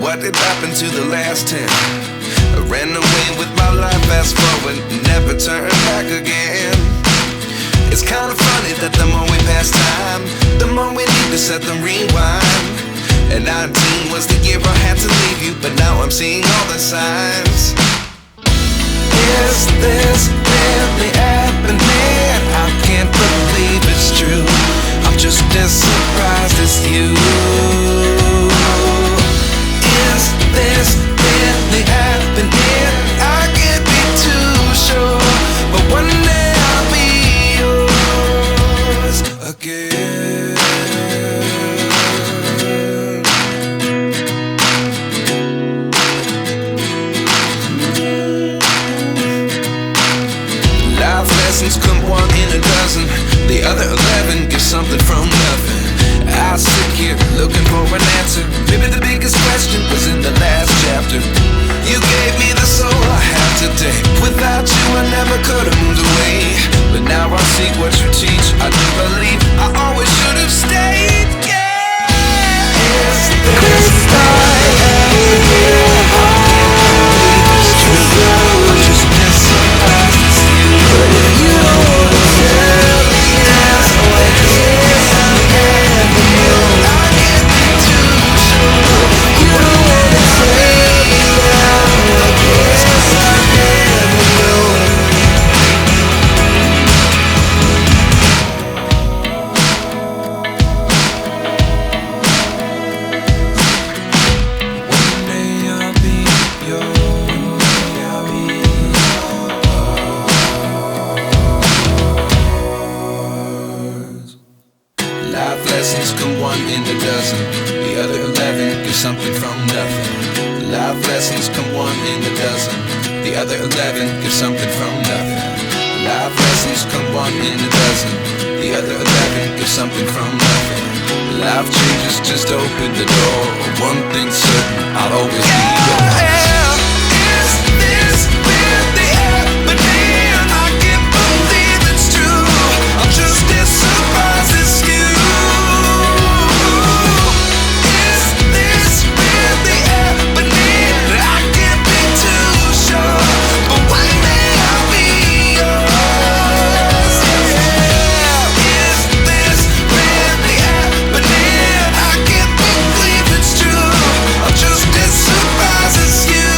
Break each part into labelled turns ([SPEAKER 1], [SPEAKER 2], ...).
[SPEAKER 1] what did happen to the last 10? I ran away with my life, fast forward, never turn back again. It's kind of funny that the more we pass time, the more we need to set them rewind. And 19 was the year I had to leave you, but now I'm seeing all the signs. Is this really happening? I can't believe it's true. I'm just as surprised as you. Is this really happening? I can't be too sure, but one day I'll be yours again. Life lessons come one in a dozen. The other 11 get something from nothing. I sit here looking for an answer. Maybe the biggest question was in the last chapter. You gave me the soul I have today. Without you I never could have moved away. But now I see what you teach. I do believe I always should have stayed. Yeah. Is this right? I'm just as surprised as you. But if you don't wanna tell me that's what it is, I can't be too sure. You don't wanna tell me now, I guess I never know. One day I'll be yours. I'll be yours. Life lessons come one in a dozen. The other 11 get something from nothing. Life lessons come one in a dozen. The other 11 get something from nothing. Life lessons come one in a dozen. The other 11 get something from nothing. Life changes, just open the door. One thing's certain, I'll always be yours. Is this really happening? I can't believe it's true. I'm just as surprised as you. Is this really happening? I can't be too sure, but one day I'll be yours. Yeah. Is this really happening? I can't believe it's true. I'm just as surprised as you.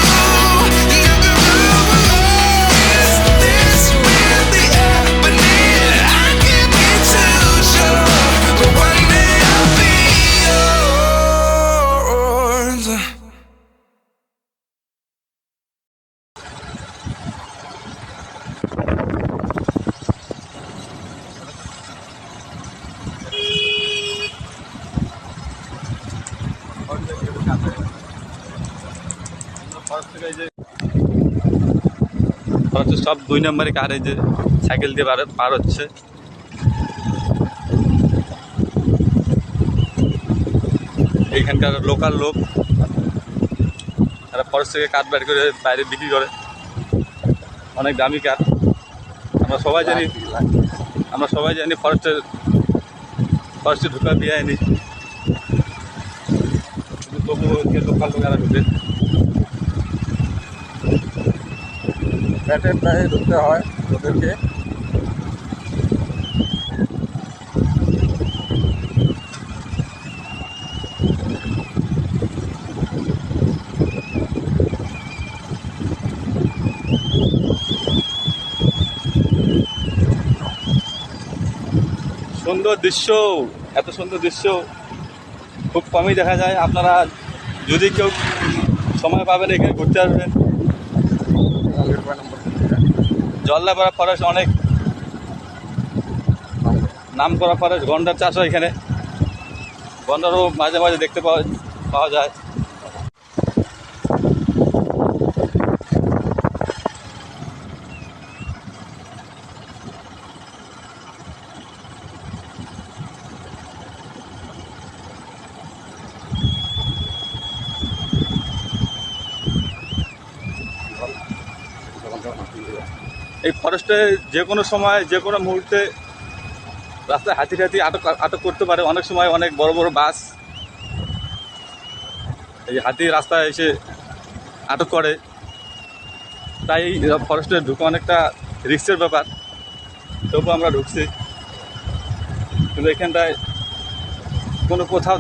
[SPEAKER 1] Is this really happening? I can't be too sure, but one day I'll be yours.
[SPEAKER 2] সব 2 নম্বরে কার এই যে cycle দিয়ে পার হচ্ছে। এইখানকার local লোক তারা forest থেকে কাঠ বের করে বাইরে বিক্রি করে, অনেক দামি কাঠ। আমরা সবাই জানি ফরেস্টে ঢোকা দিয়ে আইনি, কিন্তু তবুও লোকাল লোকেরা ঢুকে। ব্যাটের প্রায় ঢুকতে হয় ওদেরকে। সুন্দর দৃশ্য, এত সুন্দর দৃশ্য খুব কমই দেখা যায়। আপনারা যদি কেউ সময় পাবেন এখানে ঘুরতে আসবেন। জলদাপাড়া ফরেস্ট অনেক নাম করা ফরেস্ট। গন্ডার চাষ হয় এখানে, গন্ডারও মাঝে মাঝে দেখতে পাওয়া যায়। এই ফরেস্টে যে কোনো সময় যে কোনো মুহূর্তে রাস্তায় হাতি আটক করতে পারে। অনেক সময় অনেক বড় বড় বাস এই হাতি রাস্তায় এসে আটক করে, তাই ফরেস্টে ঢুকে অনেকটা রিস্কের ব্যাপার। তবু আমরা ঢুকছি, কিন্তু এখানটায় কোনো কোথাও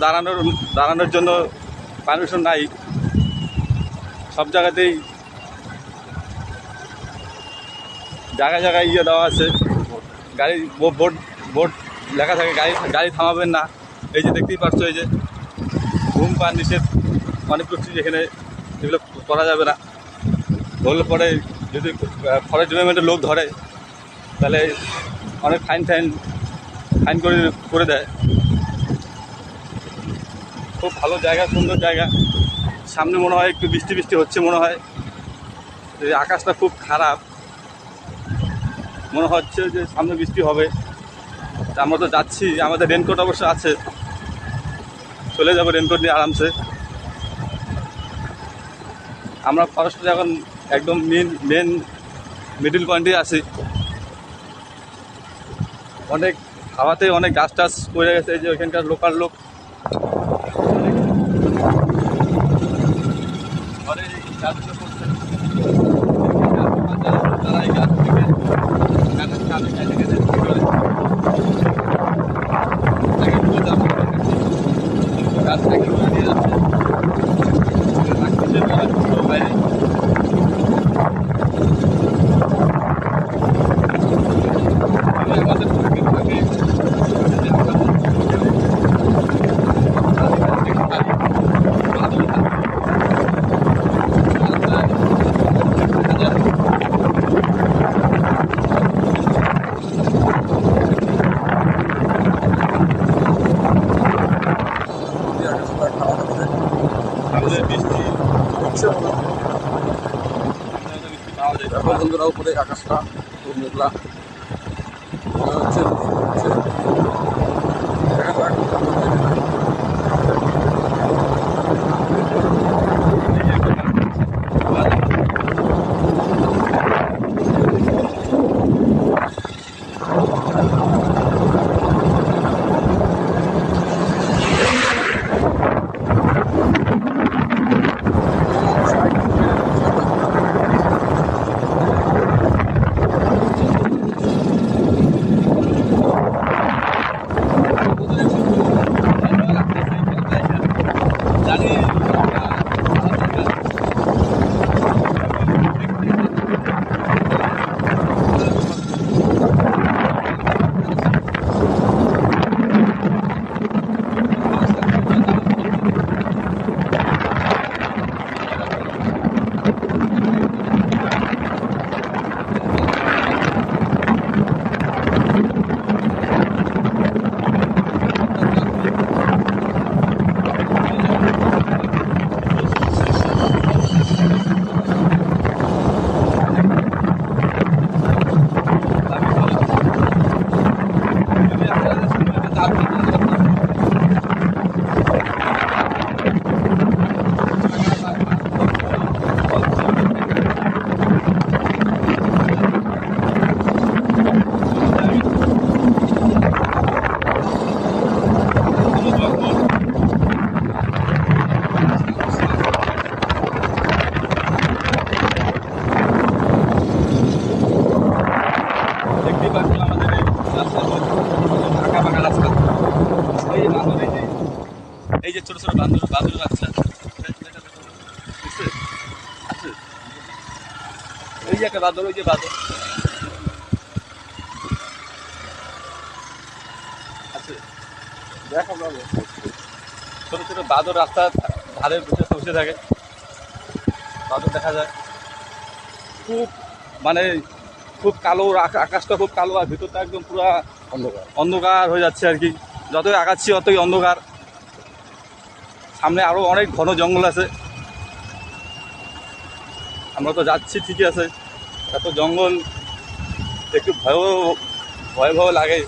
[SPEAKER 2] দাঁড়ানোর জন্য পারমিশন নাই। সব জায়গাতেই জায়গায় জায়গায় দেওয়া আছে, গাড়ি বোর্ড বোর্ড লেখা থাকে গাড়ি থামাবেন না। এই যে দেখতেই পাচ্ছ, এই যে ধূমপান নিষেধ, অনেক কিছু এখানে এগুলো করা যাবে না। ধরলে পরে যদি ফরেস্ট ডিপার্টমেন্টের লোক ধরে তাহলে অনেক ফাইন করে দেয়। খুব ভালো জায়গা, সুন্দর জায়গা। সামনে মনে হয় একটু বৃষ্টি হচ্ছে মনে হয়। আকাশটা খুব খারাপ, মনে হচ্ছে যে সামনে বৃষ্টি হবে। আমরা তো যাচ্ছি, আমাদের রেনকোট অবশ্য আছে, চলে যাবো রেনকোট নিয়ে আরামসে। আমরা ফরেস্টে এখন একদম মেন মিডল পয়েন্টে আছি। অনেক হাওয়াতে অনেক গাছ টাছ পড়ে গেছে। এই যে ওইখানকার লোকাল লোক তারা এই গাছ থেকে গাছ থেকে নিয়ে যাচ্ছে বাইরে।
[SPEAKER 3] বন্ধুরা, উপরে আকাশটা খুব মেঘলা মনে হচ্ছে। এই যে ছোট ছোট বান্দর বাচ্চা আছে, ওই যে একটা বাদর, ওই যে বাদর আছে, দেখো ছোট ছোট বাদর রাস্তার ধারে বসে থাকে, বাদর দেখা যায়। খুব মানে খুব কালো, আকাশটা খুব কালো, আর ভিতরটা একদম পুরো অন্ধকার হয়ে যাচ্ছে আর কি। যতই আগাচ্ছি অতই অন্ধকার। সামনে আরো অনেক ঘন জঙ্গল আছে। আমরা তো যাচ্ছি ঠিকই আছে, এত জঙ্গল একটু ভয় লাগে।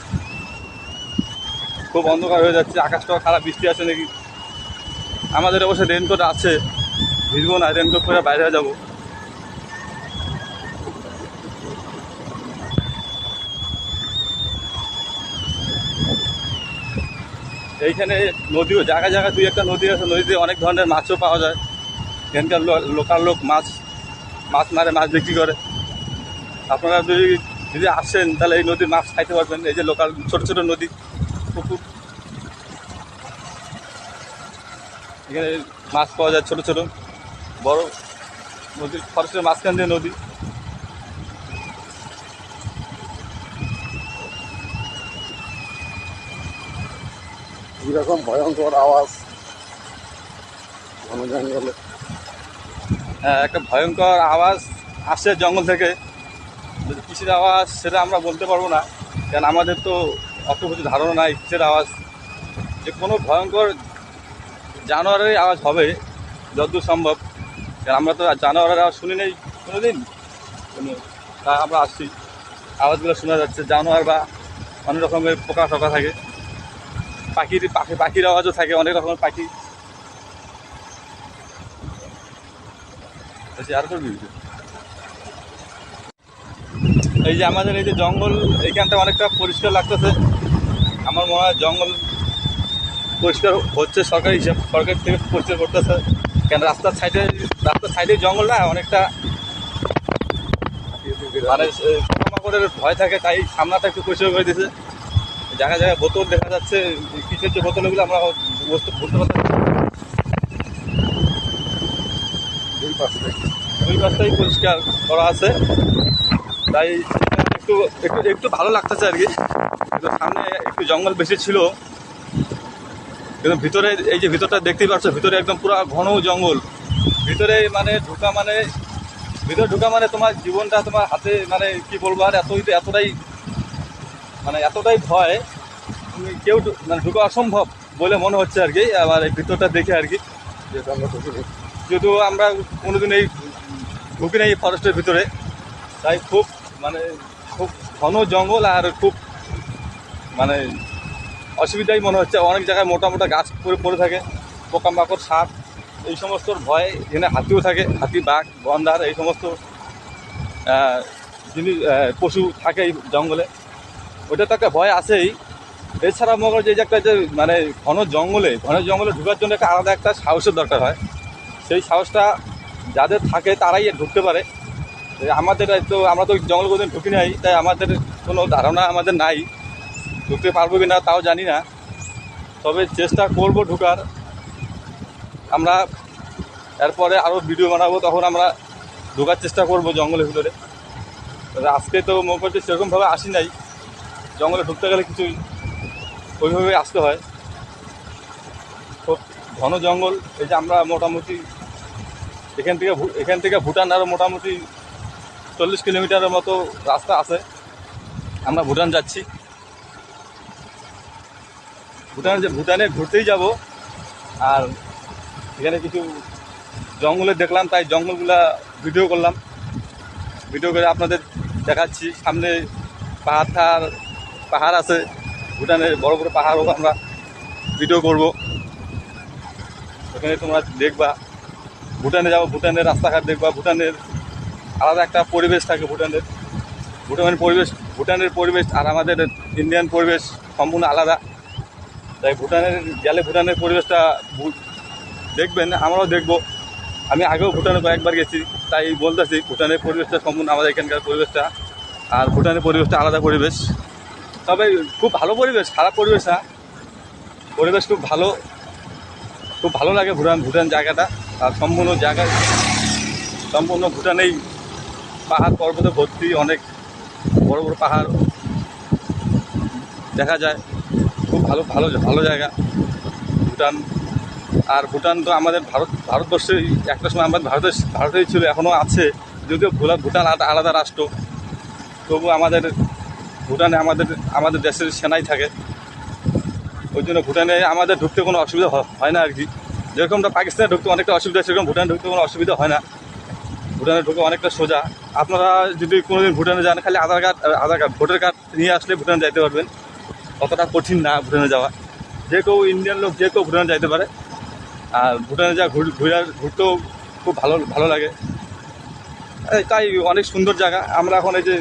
[SPEAKER 3] খুব অন্ধকার হয়ে যাচ্ছে, আকাশটাও খারাপ, বৃষ্টি আছে নাকি। আমাদের অবশ্য রেনকোট আছে, ভিজবো না, রেনকোট পরে বাইরে যাবো।
[SPEAKER 2] এইখানে নদীও জায়গায় জায়গায় দুই একটা নদী আছে, নদীতে অনেক ধরনের মাছও পাওয়া যায়। এখানকার লোকাল লোক মাছ মারে, মাছ বিক্রি করে। আপনারা যদি আসেন তাহলে এই নদীর মাছ খাইতে পারবেন। এই যে লোকাল ছোটো ছোটো নদী, পুকুর, এখানে মাছ পাওয়া যায় ছোটো ছোটো। বড় নদীর ফরেস্টের মাঝখান দিয়ে নদী।
[SPEAKER 3] এরকম ভয়ঙ্কর আওয়াজ ঘন জঙ্গলে।
[SPEAKER 2] হ্যাঁ, একটা ভয়ঙ্কর আওয়াজ আসছে জঙ্গল থেকে। কিসের আওয়াজ সেটা আমরা বলতে পারবো না, কারণ আমাদের তো অত কিছু ধারণা নাই কিসের আওয়াজ। যে কোনো ভয়ঙ্কর জানোয়ারের আওয়াজ হবে যতদূর সম্ভব, কারণ আমরা তো জানোয়ারের আওয়াজ শুনি নেই কোনোদিন। তা আমরা আসছি, আওয়াজগুলো শোনা যাচ্ছে। জানোয়ার বা অনেক রকমের পোকা টোকা থাকে, পাখির আওয়াজও থাকে, অনেক রকমের পাখি। আর করবি এই যে আমাদের এই যে জঙ্গল, এইখানটা অনেকটা পরিষ্কার লাগতেছে। আমার মনে হয় জঙ্গল পরিষ্কার হচ্ছে সরকারি সরকার থেকে পরিষ্কার করতেছে, কেন রাস্তার সাইডে জঙ্গল না অনেকটা মানে পোকামাকড়ের ভয় থাকে, তাই সামনাটা একটু পরিষ্কার করে দিয়েছে। জায়গায় জায়গায় বোতল দেখা যাচ্ছে, কিসের যে বোতলগুলো আমরা বুঝতে পারছি। দুই পাশটাই পরিষ্কার করা আছে, তাই একটু একটু একটু ভালো লাগতেছে আর কি। কিন্তু সামনে একটু জঙ্গল বেশি ছিল, কিন্তু ভিতরে এই যে ভিতরটা দেখতেই পাচ্ছ, ভিতরে একদম পুরো ঘন জঙ্গল। ভিতরে মানে ভিতরে ঢোকা মানে তোমার জীবনটা তোমার হাতে, মানে কি বলবো আর, এতটাই ভয়, তুমি কেউ মানে ঢোকা অসম্ভব বলে মনে হচ্ছে আর কি আমার এই ভিতরটা দেখে আর কি। যেহেতু আমরা কোনোদিন এই ঢুকি নেই ফরেস্টের ভিতরে, তাই খুব ঘন জঙ্গল আর খুব মানে অসুবিধাই মনে হচ্ছে। অনেক জায়গায় মোটা মোটা গাছ পড়ে থাকে, পোকামাকড়, সাপ, এই সমস্ত ভয়। এখানে হাতিও থাকে, হাতি, বাঘ, গন্ডার, এই সমস্ত জিনিস পশু থাকে এই জঙ্গলে। ওইটা তো একটা ভয় আছেই। এছাড়া মনে যে একটা যে মানে ঘন জঙ্গলে ঢোকার জন্য একটা আলাদা একটা সাহসের দরকার হয়। সেই সাহসটা যাদের থাকে তারাই ঢুকতে পারে। আমরা তো জঙ্গল কোনোদিন ঢুকি নাই, তাই আমাদের কোনো ধারণা আমাদের নাই, ঢুকতে পারবো কি না তাও জানি না। তবে চেষ্টা করব ঢোকার। আমরা এরপরে আরও ভিডিও বানাবো, তখন আমরা ঢোকার চেষ্টা করব জঙ্গলের ভিতরে। আজকে তো মনে করছে সেরকমভাবে আসি নাই, জঙ্গলে ঢুকতে গেলে কিছুই ওইভাবে আসতে হয়। খুব ঘন জঙ্গল। এই যে আমরা মোটামুটি এখান থেকে ভুটান আরও মোটামুটি 40 কিলোমিটারের মতো রাস্তা আছে। আমরা ভুটান যাচ্ছি। ভুটানে ঘুরতেই যাব। আর এখানে কিছু জঙ্গলে দেখলাম, তাই জঙ্গলগুলা ভিডিও করলাম। ভিডিও করে আপনাদের দেখাচ্ছি। সামনে পাহাড় আছে, ভুটানের বড় বড় পাহাড়ও আমরা ভিডিও করব। ওখানে তোমরা দেখবা। ভুটানে যাবো, ভুটানের রাস্তাঘাট দেখবা। ভুটানের আলাদা একটা পরিবেশ থাকে। ভুটানের পরিবেশ আর আমাদের ইন্ডিয়ান পরিবেশ সম্পূর্ণ আলাদা। তাই ভুটানের পরিবেশটা দেখবেন, আমরাও দেখব। আমি আগেও ভুটানে কয়েকবার গেছি, তাই বলতেছি ভুটানের পরিবেশটা সম্পূর্ণ আমাদের এখানকার পরিবেশটা আর ভুটানের পরিবেশটা আলাদা পরিবেশ। তবে খুব ভালো পরিবেশ, খারাপ পরিবেশ না, পরিবেশ খুব ভালো লাগে ভুটান জায়গাটা। আর সম্পূর্ণ ভুটানেই পাহাড় পর্বতে ভর্তি, অনেক বড় বড় পাহাড় দেখা যায়। খুব ভালো জায়গা ভুটান। আর ভুটান তো আমাদের ভারতবর্ষেই একটা সময় আমাদের ভারতেই ছিল, এখনও আছে, যদিও ভুটান আলাদা রাষ্ট্র। তবু ভুটানে আমাদের দেশের সেনাই থাকে। ওই জন্য ভুটানে আমাদের ঢুকতে কোনো অসুবিধা হয় না আর কি। যেরকমটা পাকিস্তানে ঢুকতে অনেকটা অসুবিধা, সেরকম ভুটানে ঢুকতে কোনো অসুবিধা হয় না। ভুটানে ঢুকে অনেকটা সোজা। আপনারা যদি কোনোদিন ভুটানে যান, খালি আধার কার্ড ভোটার কার্ড নিয়ে আসলে ভুটানে যাইতে পারবেন। অতটা কঠিন না ভুটানে যাওয়া। যে কেউ ইন্ডিয়ান লোক যে কেউ ভুটানে যাইতে পারে। আর ভুটানে ঘুরতেও খুব ভালো লাগে। তাই অনেক সুন্দর জায়গা। আমরা এখন এই যে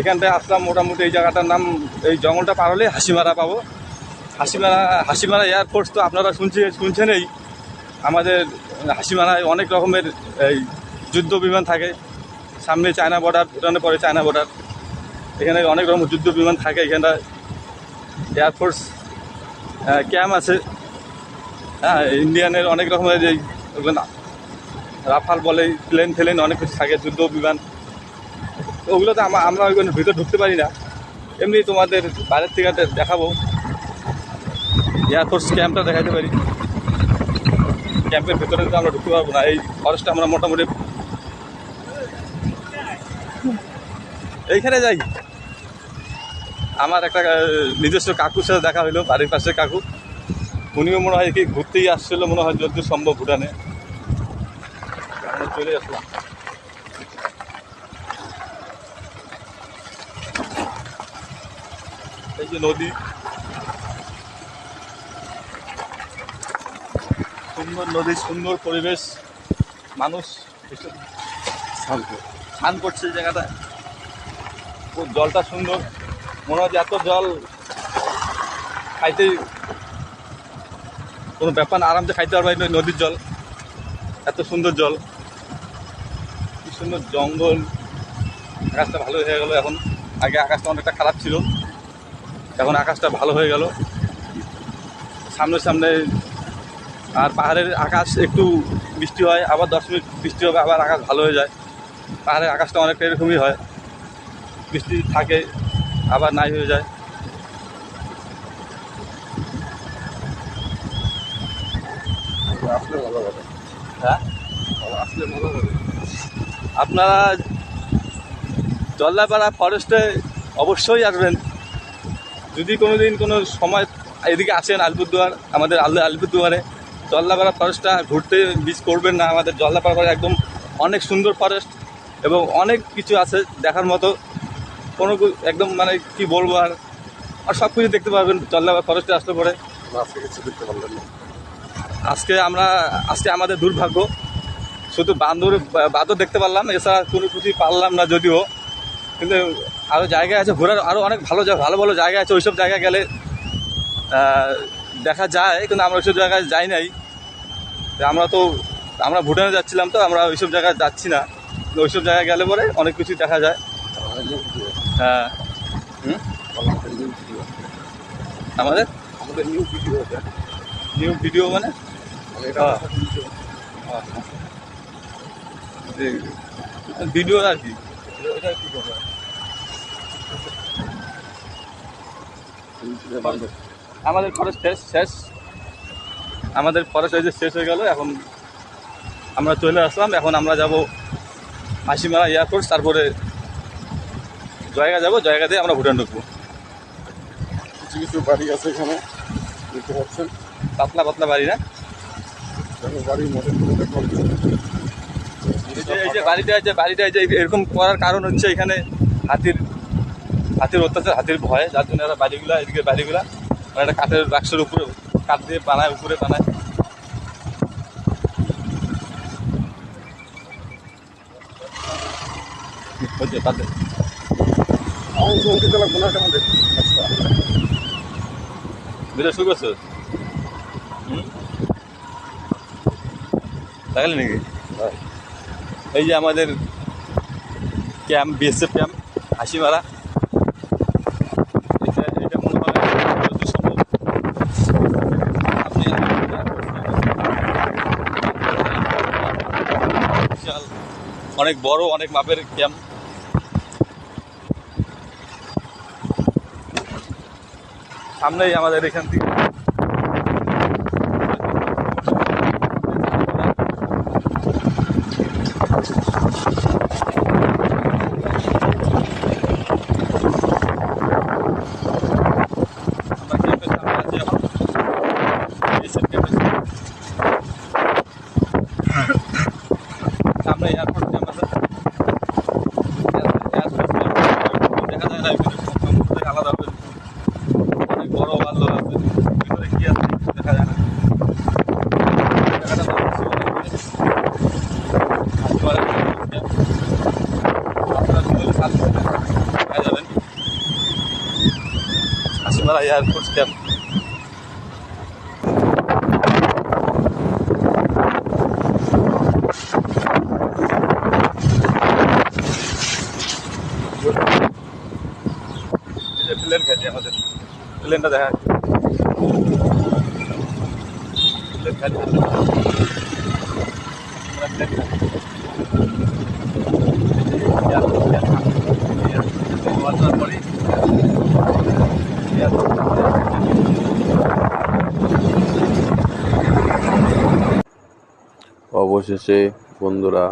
[SPEAKER 2] এখানটায় আসলাম, মোটামুটি এই জায়গাটার নাম, এই জঙ্গলটা পার হলে হাসিমারা পাবো। হাসিমারা এয়ারফোর্স তো আপনারা শুনছেনই। আমাদের হাসিমারায় অনেক রকমের এই যুদ্ধ বিমান থাকে। সামনে চায়না বর্ডার, ভুটানে পরে চায়না বর্ডার, এখানে অনেক রকম যুদ্ধ বিমান থাকে। এখানে এয়ারফোর্স ক্যাম্প আছে। হ্যাঁ, ইন্ডিয়ানের অনেক রকমের এই রাফাল বলে প্লেন অনেক কিছু থাকে, যুদ্ধ বিমান। ওগুলোতে আমরা ওইগুলো ভিতরে ঢুকতে পারি না, এমনি তোমাদের বাইরের থেকে দেখাবো। এয়ারফোর্স ক্যাম্পটা দেখাতে পারি। ক্যাম্পের ভেতরে তো আমরা ঢুকতে পারবো না। এই ফরেস্টটা আমরা মোটামুটি এইখানে যাই। আমার একটা নিজস্ব কাকুর সাথে দেখা হইলো, বাড়ির পাশে কাকু। উনিও মনে হয় কি ঘুরতেই আসছিল মনে হয়, যত সম্ভব ভুটানে। আমরা চলে আসলাম। এই যে নদী, সুন্দর নদী, সুন্দর পরিবেশ, মানুষ স্নান করছে এই জায়গাটায়। খুব জলটা সুন্দর, মনে হয় এত জল খাইতে কোনো ব্যাপার না, আরামসে খাইতে পারবে নদীর জল। এত সুন্দর জল, কি সুন্দর জঙ্গল। আকাশটা ভালো হয়ে গেল এখন। আগে আকাশটা অনেকটা খারাপ ছিল, এখন আকাশটা ভালো হয়ে গেল সামনে। আর পাহাড়ের আকাশ একটু বৃষ্টি হয়, আবার 10 মিনিট বৃষ্টি হবে, আবার আকাশ ভালো হয়ে যায়। পাহাড়ের আকাশটা অনেকটা এরকমই হয়, বৃষ্টি থাকে আবার নাই হয়ে যায়। হ্যাঁ, আপনারা জল্লাপাড়া ফরেস্টে অবশ্যই আসবেন। যদি কোনোদিন কোনো সময় এদিকে আসেন আলিপুরদুয়ার, আমাদের আলিপুরদুয়ারে জল্লাপাড়া ফরেস্টটা ঘুরতে মিস করবেন না। আমাদের জল্লাপাড়া একদম অনেক সুন্দর ফরেস্ট এবং অনেক কিছু আছে দেখার মতো। কোনো একদম মানে কি বলবো, আর সব কিছু দেখতে পারবেন জল্লাপাড়া ফরেস্টে আসতে পরে। আজকে আমাদের দুর্ভাগ্য, শুধু বাঁদর দেখতে পারলাম, এছাড়া কোনো কিছুই পারলাম না যদিও। কিন্তু আরও জায়গা আছে ঘোরার, আরও অনেক ভালো ভালো জায়গা আছে। ওইসব জায়গায় গেলে দেখা যায়, কিন্তু আমরা ওইসব জায়গায় যাই নাই। আমরা ভুটানে যাচ্ছিলাম, তো আমরা ওইসব জায়গায় যাচ্ছি না। ওইসব জায়গায় গেলে পরে অনেক কিছু দেখা যায়। হ্যাঁ, আমাদের নিউ ভিডিও মানে ভিডিও আর কি, আমাদের ফরেস্ট শেষ। আমাদের ফরেস্ট এই যে শেষ হয়ে গেল। এখন আমরা চলে আসলাম। এখন আমরা যাব হাসিমারা এয়ারফোর্স, তারপরে জায়গা দিয়ে আমরা ভুটান ঢুকবো।
[SPEAKER 3] কিছু বাড়ি আছে এখানে দেখতে পাচ্ছেন,
[SPEAKER 2] পাতলা বাড়ি না? এই যে বাড়িটা এরকম করার কারণ হচ্ছে এখানে হাতির অত্যাচার, হাতির ভয়, যার জন্য এরা এদিকে বাড়িগুলা একটা কাঠের বাক্সের উপরে কাঠ দিয়ে বানায়, উপরে বানায়। হচ্ছে তাদের ভিডিও শুরু করছো? তাহলে নাকি এই যে আমাদের ক্যাম্প, বিএসএফ ক্যাম্প হাসিমারা। এটা মনে হয় সম্ভব আপনি বিশাল অনেক বড়, অনেক মাপের ক্যাম্প। সামনেই আমাদের এখান থেকে সামনে এয়ারপোর্ট ক্যাম্প আছে। দেখা যায় না, আলাদা হবে। অনেক বড় বাল্য আছে, ভিতরে কি আছে দেখা যায় না। Hasimara air force camp. প্লেনটা দেখা যাচ্ছে। প্লেন গাড়ি আমরা প্লেন পরেই
[SPEAKER 4] অবশেষে বন্ধুরা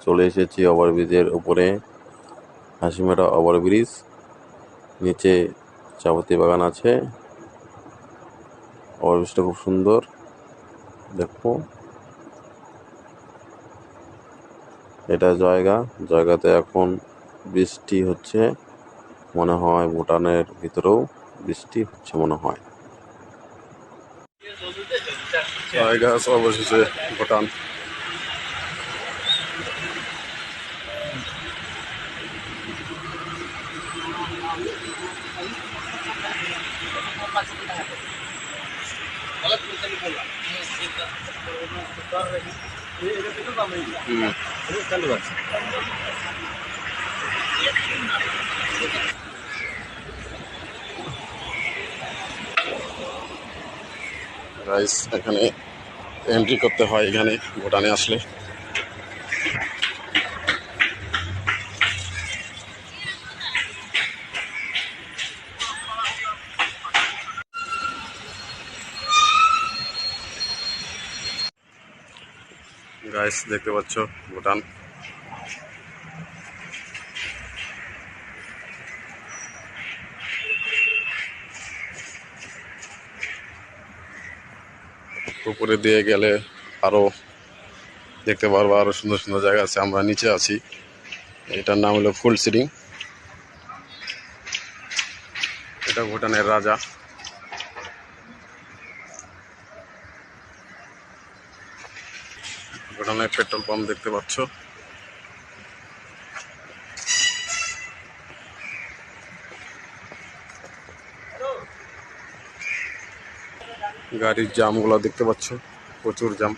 [SPEAKER 4] চলে এসেছি ওভারব্রিজের উপরে, হাসিমারা ওভারব্রিজ। নিচে চাপাতি বাগান আছে। ওভারব্রিজটা খুব সুন্দর, দেখো। এটা জায়গাতে এখন বৃষ্টি হচ্ছে মনে হয়, ভুটানের ভিতরেও বৃষ্টি হচ্ছে মনে হয়। জায়গা অবশেষে ভুটান। গাইস, এখানে এন্ট্রি করতে হয় এখানে ভুটানে আসলে। গাইস দেখতে পাচ্ছ ভুটান। উপরে দিয়ে গেলে আরো দেখতে পারবো, আরো সুন্দর সুন্দর জায়গা আছে। আমরা নিচে আছি, এটার নাম হলো ফুল সিডিং। এটা ভুটানের রাজা। ভুটানের পেট্রোল পাম্প দেখতে পাচ্ছ। গাড়ির জামগুলো দেখতে পাচ্ছ, প্রচুর জাম।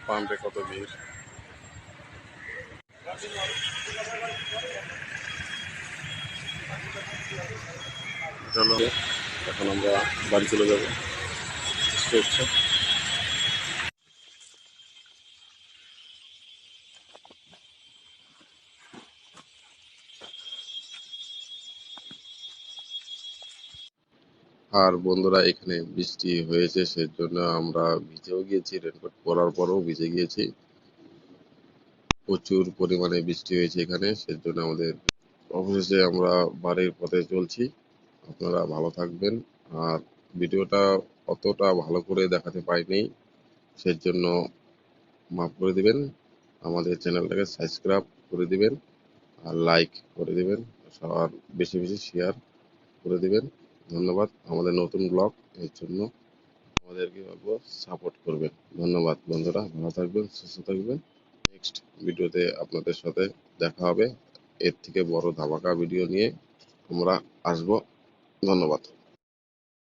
[SPEAKER 4] পাম্পে কত ভিড়। চলো এখন আমরা বাড়ি চলে যাবো। আর বন্ধুরা, এখানে বৃষ্টি হয়েছে, সেজন্য আমরা ভিজেও গিয়েছি। রেনকোট পরার পরেও ভিজে গিয়েছি। প্রচুর পরিমাণে বৃষ্টি হয়েছে এখানে, সেজন্য আমাদের অবশেষে আমরা বাড়ির পথে চলছি। আপনারা ভালো থাকবেন। আর ভিডিওটা অতটা ভালো করে দেখাতে পারিনি, সেজন্য মাফ করে দিবেন। আমাদের চ্যানেলটাকে সাবস্ক্রাইব করে দিবেন আর লাইক করে দিবেন, আর বেশি বেশি শেয়ার করে দিবেন। ধন্যবাদ। আমাদের নতুন ব্লগ, এর জন্য আমাদেরকে সাপোর্ট করবেন। ধন্যবাদ বন্ধুরা, ভালো থাকবেন, সুস্থ থাকবেন। নেক্সট ভিডিওতে আপনাদের সাথে দেখা হবে। এর থেকে বড় ধামাকা ভিডিও নিয়ে আমরা আসবো। ধন্যবাদ।